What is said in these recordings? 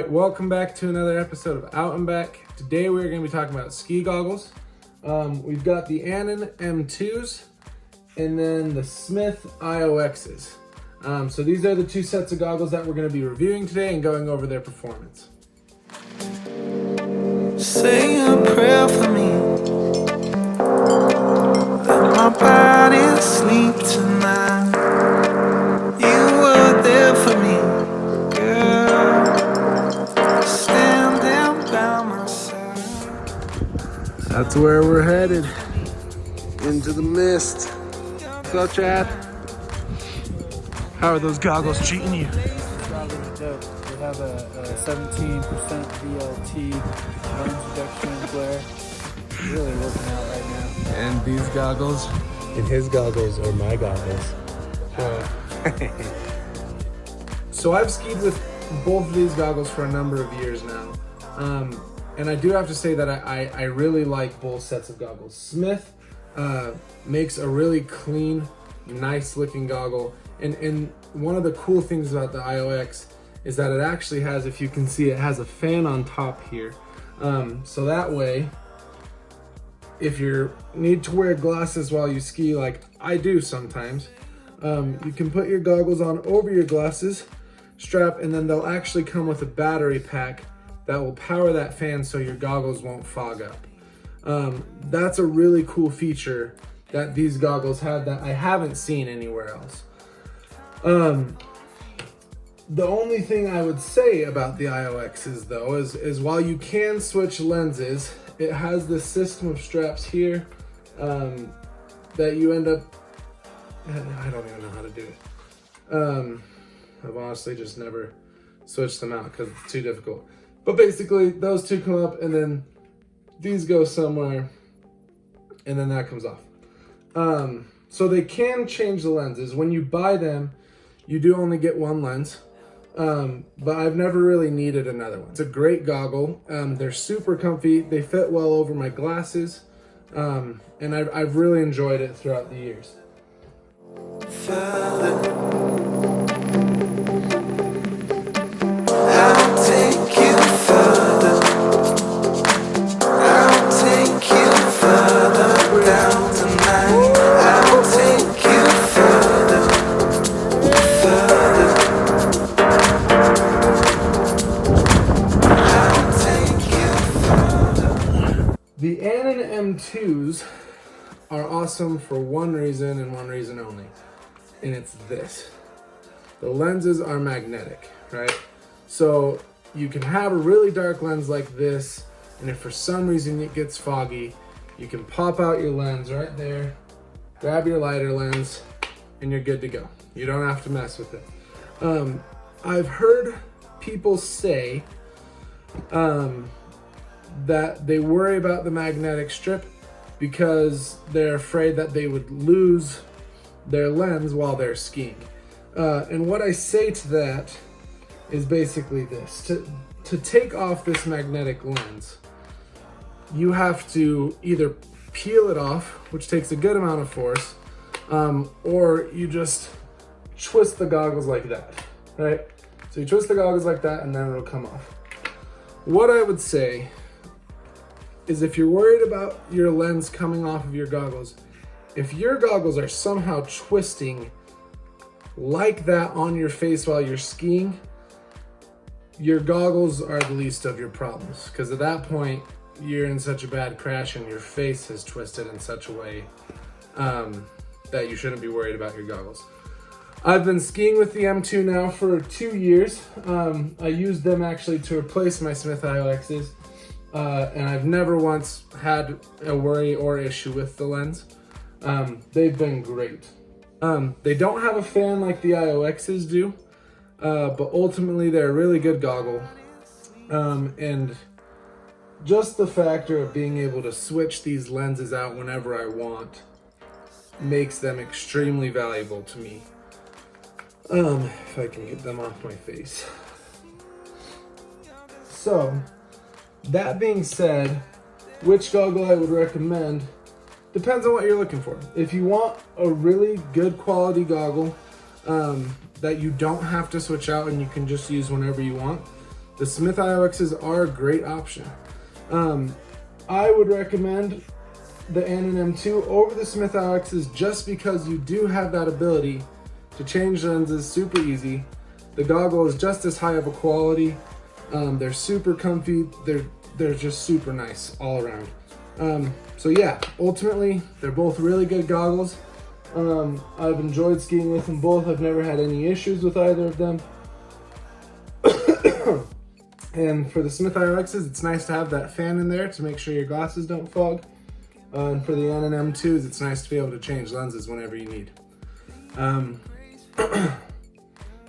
Welcome back to another episode of Out and Back. Today we're going to be talking about ski goggles. We've got the Anon M2s and then the Smith IOXs. So these are the two sets of goggles that we're going to be reviewing today and going over their performance. Say a prayer for me. Let my body sleep tonight. You were there for me, girl. Standing by my side. That's where we're headed. Into the mist. What's up, Chad? How are those goggles treating you? Goggles are dope. They have a 17% VLT lens reduction and glare. Really working out right now. And these goggles, And his goggles are my goggles. So I've skied with both of these goggles for a number of years now. And I do have to say that I really like both sets of goggles. Smith makes a really clean, nice looking goggle. And one of the cool things about the IOX is that it actually has, if you can see, it has a fan on top here. So that way, if you need to wear glasses while you ski, like I do sometimes, you can put your goggles on over your glasses strap, and then they'll actually come with a battery pack that will power that fan so your goggles won't fog up. That's a really cool feature that these goggles have that I haven't seen anywhere else. The only thing I would say about the IOXs though is while you can switch lenses, it has this system of straps here that you end up, I don't even know how to do it. I've honestly just never switched them out because it's too difficult. But basically those two come up and then these go somewhere and then that comes off. So they can change the lenses. When you buy them, you do only get one lens. But I've never really needed another one. It's a great goggle. They're super comfy. They fit well over my glasses. And I've really enjoyed it throughout the years. I'll take you further. I'll take you further down tonight. I'll take you further, further. I'll take you further. The Anon M2s are awesome for one reason and one reason only. And it's this. The lenses are magnetic, right? So you can have a really dark lens like this, and if for some reason it gets foggy, you can pop out your lens right there, grab your lighter lens, and you're good to go. You don't have to mess with it. I've heard people say that they worry about the magnetic strip because they're afraid that they would lose their lens while they're skiing. And what I say to that is basically this. To take off this magnetic lens, you have to either peel it off, which takes a good amount of force, or you just twist the goggles like that, right? So you twist the goggles like that and then it'll come off. What I would say is if you're worried about your lens coming off of your goggles, if your goggles are somehow twisting like that on your face while you're skiing, your goggles are the least of your problems, because at that point you're in such a bad crash and your face has twisted in such a way that you shouldn't be worried about your goggles. I've been skiing with the M2 now for 2 years. I used them actually to replace my Smith IOXs, and I've never once had a worry or issue with the lens. They've been great. They don't have a fan like the IOXs do, but ultimately they're a really good goggle. And just the factor of being able to switch these lenses out whenever I want makes them extremely valuable to me. If I can get them off my face. So, that being said, which goggle I would recommend depends on what you're looking for. If you want a really good quality goggle that you don't have to switch out and you can just use whenever you want, the Smith IOXs are a great option. I would recommend the Anon M2 over the Smith IOXs just because you do have that ability to change lenses super easy. The goggle is just as high of a quality. They're super comfy. They're just super nice all around. So yeah, ultimately, they're both really good goggles. I've enjoyed skiing with them both. I've never had any issues with either of them. And for the Smith IOXs, it's nice to have that fan in there to make sure your glasses don't fog. And for the Anon M2s, it's nice to be able to change lenses whenever you need.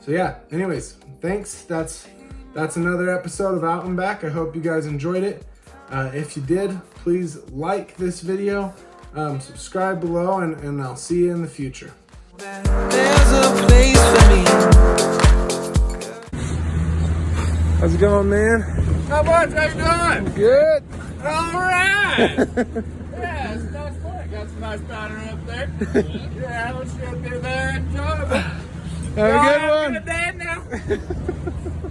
So yeah, anyways, thanks. That's another episode of Out and Back. I hope you guys enjoyed it. If you did, please like this video, subscribe below, and I'll see you in the future. There's a place for me. How's it going, man? How much? How you doing? Good. All right. Yeah, it's nice fun. Got some nice pattern up there. Yeah, let's get through there. Enjoy it. Have a good one. Have a good day now.